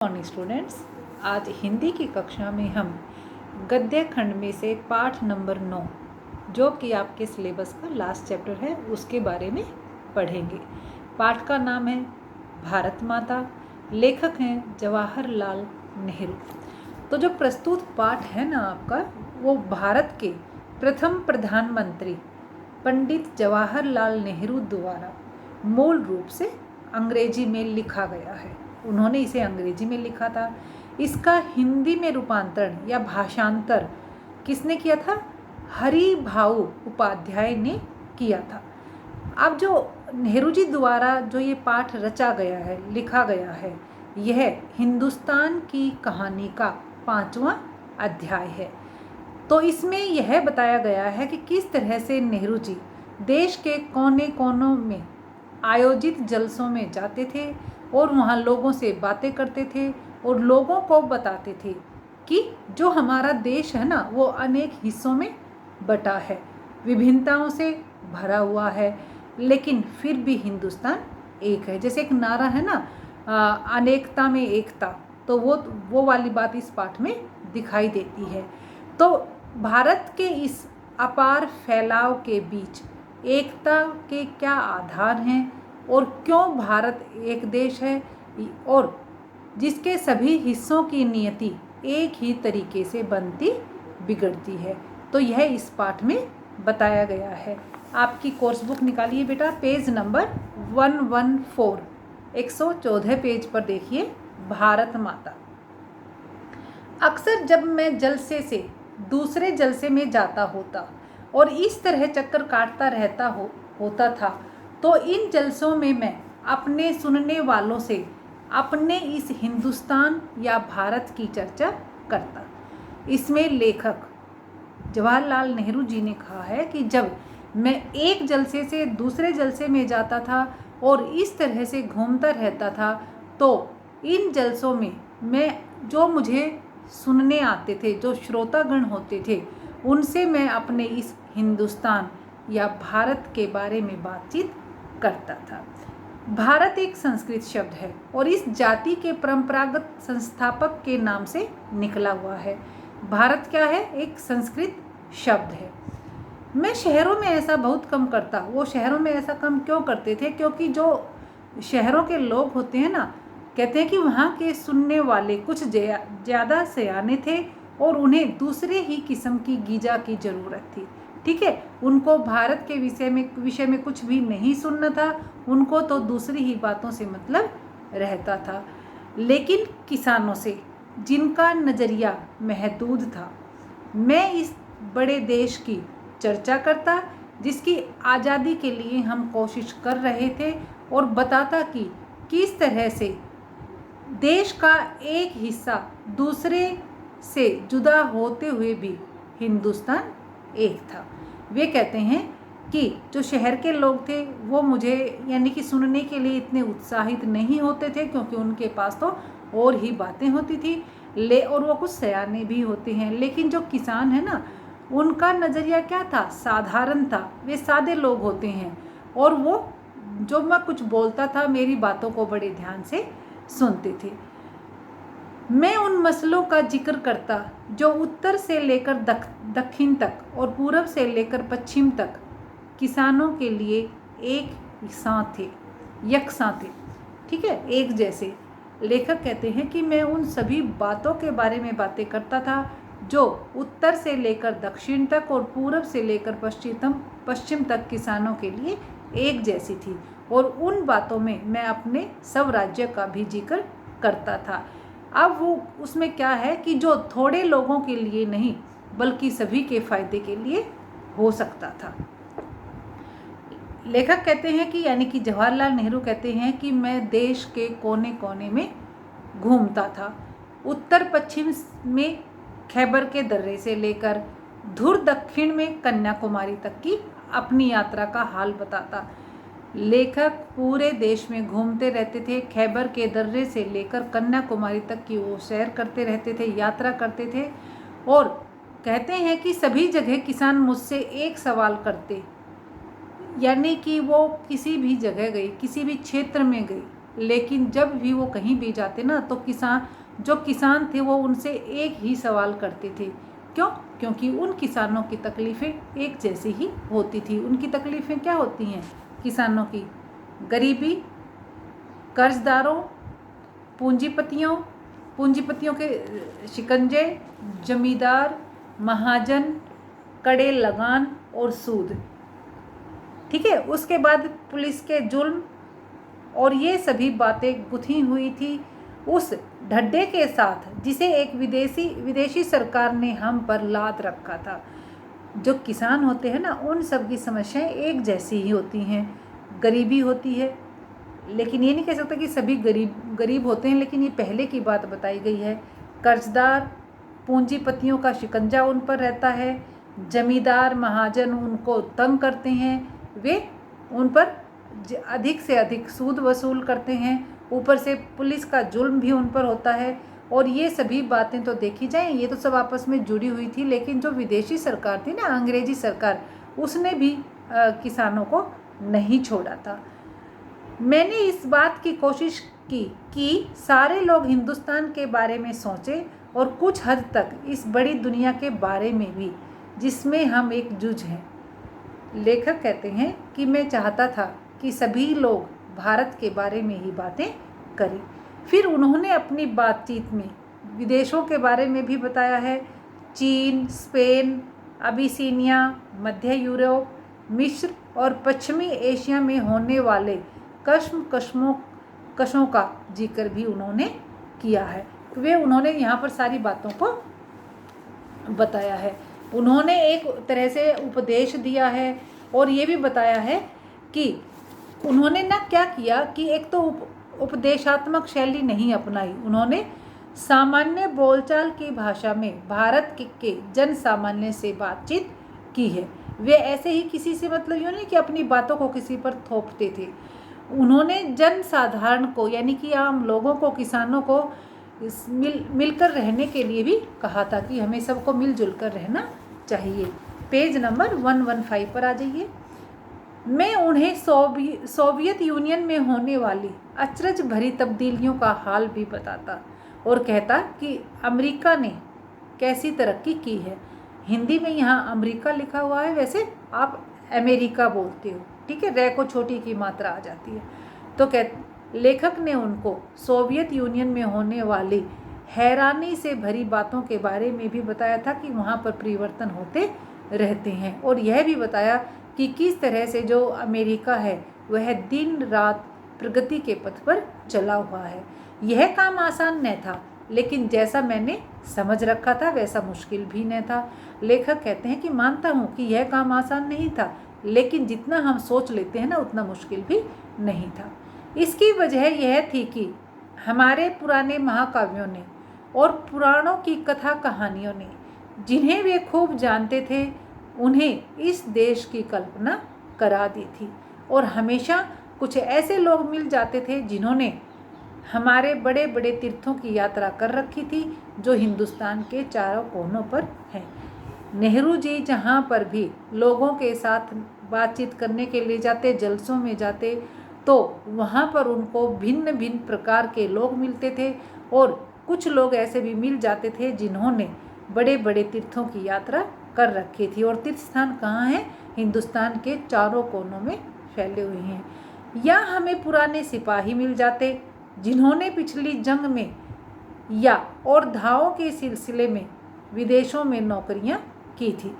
Morning students, आज हिंदी की कक्षा में हम गद्य खंड में से पाठ नंबर 9 जो कि आपके सिलेबस का लास्ट चैप्टर है उसके बारे में पढ़ेंगे। पाठ का नाम है भारत माता, लेखक हैं जवाहरलाल नेहरू। तो जो प्रस्तुत पाठ है ना आपका, वो भारत के प्रथम प्रधानमंत्री पंडित जवाहरलाल नेहरू द्वारा मूल रूप से अंग्रेजी में लिखा गया है। उन्होंने इसे अंग्रेजी में लिखा था। इसका हिंदी में रूपांतरण या भाषांतर किसने किया था? हरि भाऊ उपाध्याय ने किया था। अब जो नेहरू जी द्वारा जो ये पाठ रचा गया है, लिखा गया है, यह हिंदुस्तान की कहानी का 5वां अध्याय है। तो इसमें यह बताया गया है कि किस तरह से नेहरू जी देश के कोने कोनों में आयोजित जलसों में जाते थे और वहाँ लोगों से बातें करते थे और लोगों को बताते थे कि जो हमारा देश है ना, वो अनेक हिस्सों में बटा है, विभिन्नताओं से भरा हुआ है, लेकिन फिर भी हिंदुस्तान एक है। जैसे एक नारा है ना, अनेकता में एकता, तो वो वाली बात इस पाठ में दिखाई देती है। तो भारत के इस अपार फैलाव के बीच एकता के क्या आधार हैं और क्यों भारत एक देश है और जिसके सभी हिस्सों की नियति एक ही तरीके से बनती बिगड़ती है। तो यह इस पाठ में बताया गया है। आपकी कोर्स बुक निकालिए बेटा, पेज नंबर 114, 114 पेज पर देखिए, भारत माता। अक्सर जब मैं जलसे से दूसरे जलसे में जाता होता और इस तरह चक्कर काटता रहता होता था, तो इन जलसों में मैं अपने सुनने वालों से अपने इस हिंदुस्तान या भारत की चर्चा करता। इसमें लेखक जवाहरलाल नेहरू जी ने कहा है कि जब मैं एक जलसे से दूसरे जलसे में जाता था और इस तरह से घूमता रहता था, तो इन जलसों में मैं जो मुझे सुनने आते थे, जो श्रोतागण होते थे, उनसे मैं अपने इस हिंदुस्तान या भारत के बारे में बातचीत करता था। भारत एक संस्कृत शब्द है और इस जाति के परंपरागत संस्थापक के नाम से निकला हुआ है। भारत क्या है? एक संस्कृत शब्द है। मैं शहरों में ऐसा बहुत कम करता। वो शहरों में ऐसा कम क्यों करते थे? क्योंकि जो शहरों के लोग होते हैं ना, कहते हैं कि वहाँ के सुनने वाले कुछ ज़्यादा सयाने थे और उन्हें दूसरे ही किस्म की गीजा की ज़रूरत थी। ठीक है, उनको भारत के विषय में कुछ भी नहीं सुनना था, उनको तो दूसरी ही बातों से मतलब रहता था। लेकिन किसानों से, जिनका नज़रिया महदूद था, मैं इस बड़े देश की चर्चा करता जिसकी आज़ादी के लिए हम कोशिश कर रहे थे और बताता कि किस तरह से देश का एक हिस्सा दूसरे से जुदा होते हुए भी हिंदुस्तान एक था। वे कहते हैं कि जो शहर के लोग थे वो मुझे यानी कि सुनने के लिए इतने उत्साहित नहीं होते थे, क्योंकि उनके पास तो और ही बातें होती थी और वो कुछ सयाने भी होते हैं। लेकिन जो किसान है ना, उनका नज़रिया क्या था? साधारण था। वे सादे लोग होते हैं और वो जो मैं कुछ बोलता था, मेरी बातों को बड़े ध्यान से सुनते थे। मैं उन मसलों का जिक्र करता जो उत्तर से लेकर दक्षिण तक और पूरब से लेकर पश्चिम तक किसानों के लिए यकसां थे। ठीक है, एक जैसे। लेखक कहते हैं कि मैं उन सभी बातों के बारे में बातें करता था जो उत्तर से लेकर दक्षिण तक और पूरब से लेकर पश्चिम तक किसानों के लिए एक जैसी थी, और उन बातों में मैं अपने स्वराज्य का भी जिक्र करता था। अब वो उसमें क्या है कि जो थोड़े लोगों के लिए नहीं बल्कि सभी के फायदे के लिए हो सकता था। लेखक कहते हैं कि यानी कि जवाहरलाल नेहरू कहते हैं कि मैं देश के कोने कोने में घूमता था। उत्तर पश्चिम में खैबर के दर्रे से लेकर धुर दक्षिण में कन्याकुमारी तक की अपनी यात्रा का हाल बताता। लेखक पूरे देश में घूमते रहते थे। खैबर के दर्रे से लेकर कन्याकुमारी तक की वो सैर करते रहते थे, यात्रा करते थे, और कहते हैं कि सभी जगह किसान मुझसे एक सवाल करते, यानी कि वो किसी भी जगह गई, किसी भी क्षेत्र में गई, लेकिन जब भी वो कहीं भी जाते ना तो किसान थे वो उनसे एक ही सवाल करते थे। क्यों? क्योंकि उन किसानों की तकलीफ़ें एक जैसी ही होती थी। उनकी तकलीफ़ें क्या होती हैं किसानों की? गरीबी, कर्जदारों, पूंजीपतियों के शिकंजे, जमींदार, महाजन, कड़े लगान और सूद। ठीक है, उसके बाद पुलिस के जुल्म, और ये सभी बातें गुथी हुई थी उस ढड्ढे के साथ जिसे एक विदेशी सरकार ने हम पर लाद रखा था। जो किसान होते हैं ना, उन सब की समस्याएं एक जैसी ही होती हैं। गरीबी होती है, लेकिन ये नहीं कह सकते कि सभी गरीब होते हैं, लेकिन ये पहले की बात बताई गई है। कर्जदार, पूंजीपतियों का शिकंजा उन पर रहता है। जमींदार, महाजन उनको तंग करते हैं, वे उन पर अधिक से अधिक सूद वसूल करते हैं। ऊपर से पुलिस का जुल्म भी उन पर होता है। और ये सभी बातें तो देखी जाएं, ये तो सब आपस में जुड़ी हुई थी, लेकिन जो विदेशी सरकार थी ना, अंग्रेजी सरकार, उसने भी किसानों को नहीं छोड़ा था। मैंने इस बात की कोशिश की कि सारे लोग हिंदुस्तान के बारे में सोचें और कुछ हद तक इस बड़ी दुनिया के बारे में भी जिसमें हम एकजुट हैं। लेखक कहते हैं कि मैं चाहता था कि सभी लोग भारत के बारे में ही बातें करें। फिर उन्होंने अपनी बातचीत में विदेशों के बारे में भी बताया है। चीन, स्पेन, अबिसिनिया, मध्य यूरोप, मिस्र और पश्चिमी एशिया में होने वाले कशों का जिक्र भी उन्होंने किया है। उन्होंने यहाँ पर सारी बातों को बताया है। उन्होंने एक तरह से उपदेश दिया है और ये भी बताया है कि उन्होंने ना क्या किया कि एक तो उपदेशात्मक शैली नहीं अपनाई, उन्होंने सामान्य बोलचाल की भाषा में भारत के जन सामान्य से बातचीत की है। वे ऐसे ही किसी से मतलब यूँ नहीं कि अपनी बातों को किसी पर थोपते थे। उन्होंने जन साधारण को, यानी कि आम लोगों को, किसानों को मिलकर रहने के लिए भी कहा था कि हमें सबको मिलजुल कर रहना चाहिए। पेज नंबर 115 पर आ जाइए। मैं उन्हें सोवियत यूनियन में होने वाली अचरज भरी तब्दीलियों का हाल भी बताता और कहता कि अमेरिका ने कैसी तरक्की की है। हिंदी में यहाँ अमेरिका लिखा हुआ है, वैसे आप अमेरिका बोलते हो, ठीक है, रे को छोटी की मात्रा आ जाती है। तो लेखक ने उनको सोवियत यूनियन में होने वाली हैरानी से भरी बातों के बारे में भी बताया था कि वहाँ पर परिवर्तन होते रहते हैं, और यह भी बताया कि किस तरह से जो अमेरिका है वह दिन रात प्रगति के पथ पर चला हुआ है। यह काम आसान न था, लेकिन जैसा मैंने समझ रखा था वैसा मुश्किल भी न था। लेखक कहते हैं कि मानता हूँ कि यह काम आसान नहीं था, लेकिन जितना हम सोच लेते हैं ना उतना मुश्किल भी नहीं था। इसकी वजह यह थी कि हमारे पुराने महाकाव्यों ने और पुराणों की कथा कहानियों ने, जिन्हें वे खूब जानते थे, उन्हें इस देश की कल्पना करा दी थी। और हमेशा कुछ ऐसे लोग मिल जाते थे जिन्होंने हमारे बड़े बड़े तीर्थों की यात्रा कर रखी थी, जो हिंदुस्तान के चारों कोनों पर हैं। नेहरू जी जहाँ पर भी लोगों के साथ बातचीत करने के लिए जाते, जलसों में जाते, तो वहाँ पर उनको भिन्न भिन्न प्रकार के लोग मिलते थे, और कुछ लोग ऐसे भी मिल जाते थे जिन्होंने बड़े बड़े तीर्थों की यात्रा कर रखी थी। और तीर्थ स्थान कहाँ हैं? हिंदुस्तान के चारों कोनों में फैले हुए हैं। या हमें पुराने सिपाही मिल जाते जिन्होंने पिछली जंग में या और धावों के सिलसिले में विदेशों में नौकरियां की थी।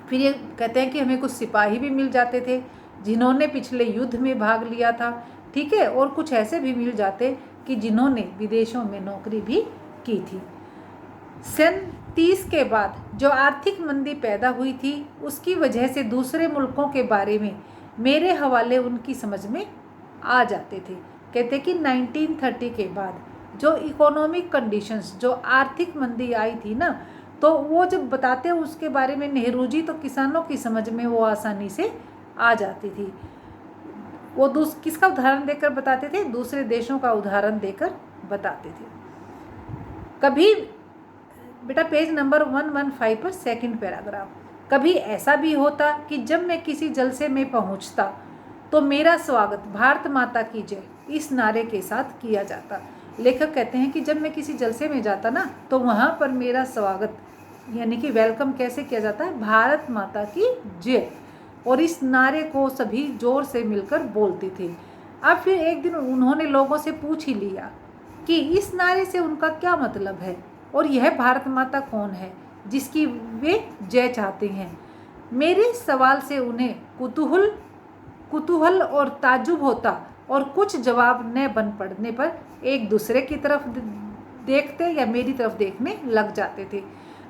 फिर ये कहते हैं कि हमें कुछ सिपाही भी मिल जाते थे जिन्होंने पिछले युद्ध में भाग लिया था, ठीक है, और कुछ ऐसे भी मिल जाते कि जिन्होंने विदेशों में नौकरी भी की थी। सन 30 के बाद जो आर्थिक मंदी पैदा हुई थी, उसकी वजह से दूसरे मुल्कों के बारे में मेरे हवाले उनकी समझ में आ जाते थे। कहते कि 1930 के बाद जो इकोनॉमिक कंडीशंस, जो आर्थिक मंदी आई थी ना, तो वो जब बताते उसके बारे में नेहरू जी, तो किसानों की समझ में वो आसानी से आ जाती थी। वो किसका उदाहरण देकर बताते थे? दूसरे देशों का उदाहरण देकर बताते थे। कभी बेटा पेज नंबर 115 पर सेकंड पैराग्राफ, कभी ऐसा भी होता कि जब मैं किसी जलसे में पहुंचता तो मेरा स्वागत भारत माता की जय इस नारे के साथ किया जाता। लेखक कहते हैं कि जब मैं किसी जलसे में जाता ना, तो वहाँ पर मेरा स्वागत यानी कि वेलकम कैसे किया जाता है, भारत माता की जय, और इस नारे को सभी जोर से मिलकर बोलते थे। अब फिर एक दिन उन्होंने लोगों से पूछ ही लिया कि इस नारे से उनका क्या मतलब है, और यह भारत माता कौन है जिसकी वे जय चाहते हैं। मेरे सवाल से उन्हें कुतूहल और ताज्जुब होता, और कुछ जवाब न बन पड़ने पर एक दूसरे की तरफ देखते या मेरी तरफ देखने लग जाते थे।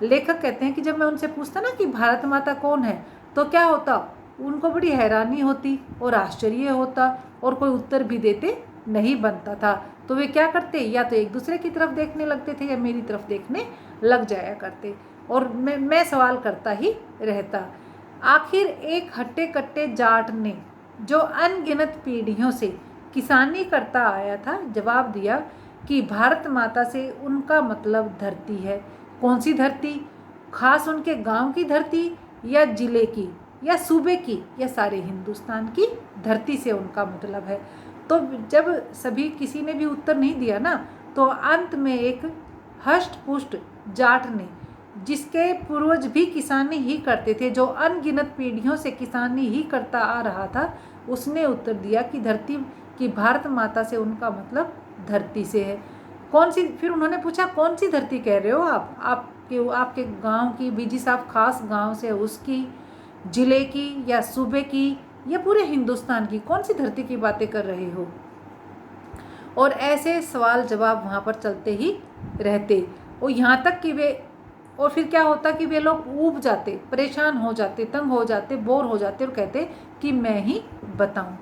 लेखक कहते हैं कि जब मैं उनसे पूछता ना कि भारत माता कौन है, तो क्या होता, उनको बड़ी हैरानी होती और आश्चर्य होता, और कोई उत्तर भी देते नहीं बनता था। तो वे क्या करते, या तो एक दूसरे की तरफ देखने लगते थे या मेरी तरफ देखने लग जाया करते, और मैं सवाल करता ही रहता। आखिर एक हट्टे कट्टे जाट ने, जो अनगिनत पीढ़ियों से किसानी करता आया था, जवाब दिया कि भारत माता से उनका मतलब धरती है। कौन सी धरती, खास उनके गांव की धरती, या जिले की, या सूबे की, या सारे हिंदुस्तान की धरती से उनका मतलब है। तो जब सभी किसी ने भी उत्तर नहीं दिया ना, तो अंत में एक हष्ट पुष्ट जाट ने, जिसके पूर्वज भी किसानी ही करते थे, जो अनगिनत पीढ़ियों से किसानी ही करता आ रहा था, उसने उत्तर दिया कि धरती की भारत माता से उनका मतलब धरती से है। कौन सी, फिर उन्होंने पूछा कौन सी धरती कह रहे हो आप, आपके गांव की, बीजी साहब खास गांव से उसकी, जिले की, या सूबे की, या पूरे हिंदुस्तान की, कौन सी धरती की बातें कर रहे हो। और ऐसे सवाल जवाब वहाँ पर चलते ही रहते, और यहाँ तक कि वे, और फिर क्या होता कि वे लोग ऊब जाते, परेशान हो जाते, तंग हो जाते, बोर हो जाते, और कहते कि मैं ही बताऊं।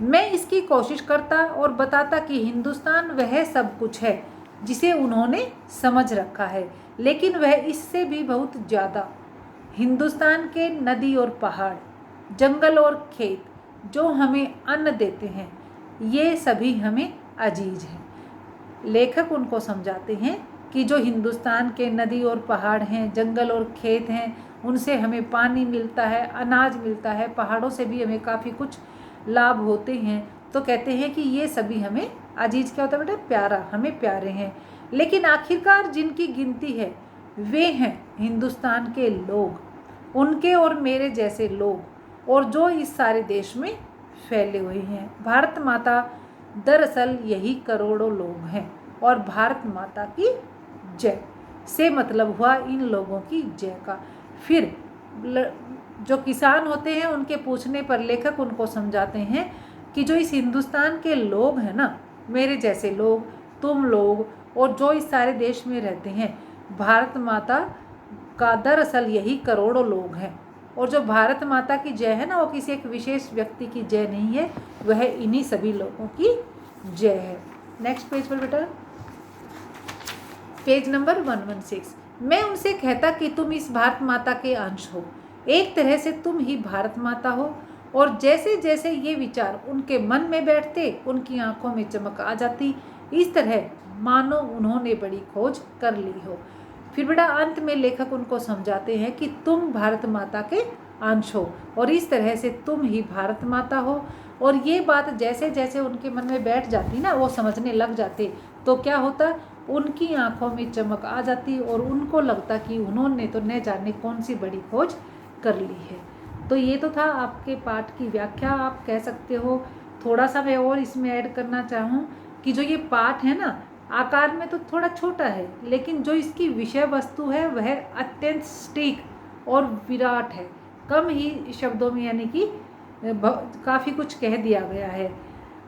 मैं इसकी कोशिश करता और बताता कि हिंदुस्तान वह सब कुछ है जिसे उन्होंने समझ रखा है, लेकिन वह इससे भी बहुत ज़्यादा। हिंदुस्तान के नदी और पहाड़, जंगल और खेत जो हमें अन्न देते हैं, ये सभी हमें अजीज हैं। लेखक उनको समझाते हैं कि जो हिंदुस्तान के नदी और पहाड़ हैं, जंगल और खेत हैं, उनसे हमें पानी मिलता है, अनाज मिलता है, पहाड़ों से भी हमें काफ़ी कुछ लाभ होते हैं। तो कहते हैं कि ये सभी हमें अजीज, क्या होता है बेटा, प्यारा, हमें प्यारे हैं। लेकिन आखिरकार जिनकी गिनती है वे हैं हिंदुस्तान के लोग, उनके और मेरे जैसे लोग, और जो इस सारे देश में फैले हुए हैं। भारत माता दरअसल यही करोड़ों लोग हैं, और भारत माता की जय से मतलब हुआ इन लोगों की जय का। फिर जो किसान होते हैं उनके पूछने पर लेखक उनको समझाते हैं कि जो इस हिंदुस्तान के लोग हैं ना, मेरे जैसे लोग, तुम लोग, और जो इस सारे देश में रहते हैं, भारत माता का दरअसल यही करोड़ों लोग हैं। और जो भारत माता की जय है ना, वो किसी एक विशेष व्यक्ति की जय नहीं है, वह इन्हीं सभी लोगों की जय है। नेक्स्ट पेज पर बेटा, पेज नंबर 116। मैं उनसे कहता कि तुम इस भारत माता के अंश हो, एक तरह से तुम ही भारत माता हो। और जैसे जैसे ये विचार उनके मन में बैठते, उनकी आंखों में चमक आ जाती, इस तरह मानो उन्होंने बड़ी खोज कर ली हो। फिर बड़ा अंत में लेखक उनको समझाते हैं कि तुम भारत माता के अंश हो, और इस तरह से तुम ही भारत माता हो। और ये बात जैसे जैसे उनके मन में बैठ जाती ना, वो समझने लग जाते, तो क्या होता, उनकी आंखों में चमक आ जाती, और उनको लगता कि उन्होंने तो न जाने कौन सी बड़ी खोज कर ली है। तो ये तो था आपके पाठ की व्याख्या, आप कह सकते हो। थोड़ा सा मैं और इसमें ऐड करना चाहूँ कि जो ये पाठ है ना, आकार में तो थोड़ा छोटा है, लेकिन जो इसकी विषय वस्तु है वह अत्यंत सटीक और विराट है। कम ही शब्दों में यानी कि काफ़ी कुछ कह दिया गया है।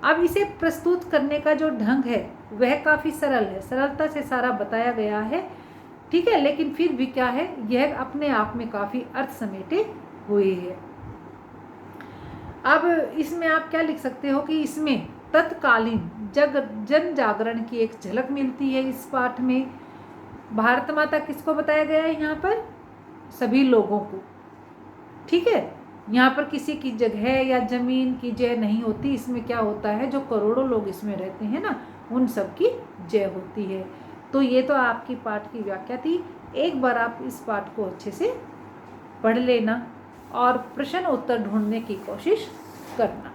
अब इसे प्रस्तुत करने का जो ढंग है वह काफ़ी सरल है, सरलता से सारा बताया गया है, ठीक है। लेकिन फिर भी क्या है, यह अपने आप में काफ़ी अर्थ समेटे हुए है। अब इसमें आप क्या लिख सकते हो कि इसमें तत्कालीन जन जागरण की एक झलक मिलती है। इस पाठ में भारत माता किसको बताया गया है, यहाँ पर सभी लोगों को, ठीक है। यहाँ पर किसी की जगह या जमीन की जय नहीं होती, इसमें क्या होता है, जो करोड़ों लोग इसमें रहते हैं ना, उन सब की जय होती है। तो ये तो आपकी पाठ की व्याख्या थी। एक बार आप इस पाठ को अच्छे से पढ़ लेना और प्रश्न उत्तर ढूंढने की कोशिश करना।